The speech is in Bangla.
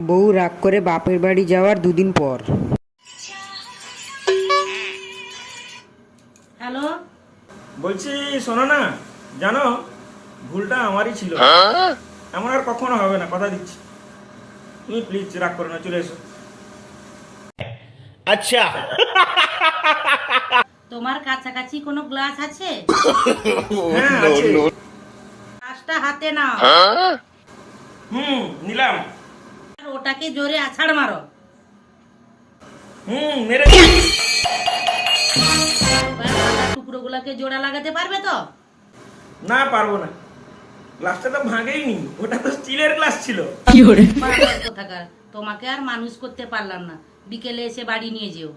বউ রাগ করে বাপের বাড়ি যাওয়ার দুদিন পর। হ্যালো, বলছি শোনো না, জানো ভুলটা আমারই ছিল। এমন আর কখনো হবে না, কথা দিচ্ছি। তুমি প্লিজ রাগ করো না, চলে এসো। अच्छा তোমার কাছাকাছি কোনো গ্লাস আছে? হ্যাঁ আছে। গ্লাসটা হাতে নাও নিলাম। আর ওটাকে জোরে আছাড় মারো। মেরে এবার পাতার টুকরোগুলোকে জোড়া লাগাতে পারবে তো? না, পারবো না। গ্লাসটা তো ভাঙেইনি, ওটা তো স্টিলের গ্লাস ছিল। বাবার কোথাকার, তোমাকে আর মানুষ করতে পারলাম না। বিকেলে এসে বাড়ি নিয়ে যেও।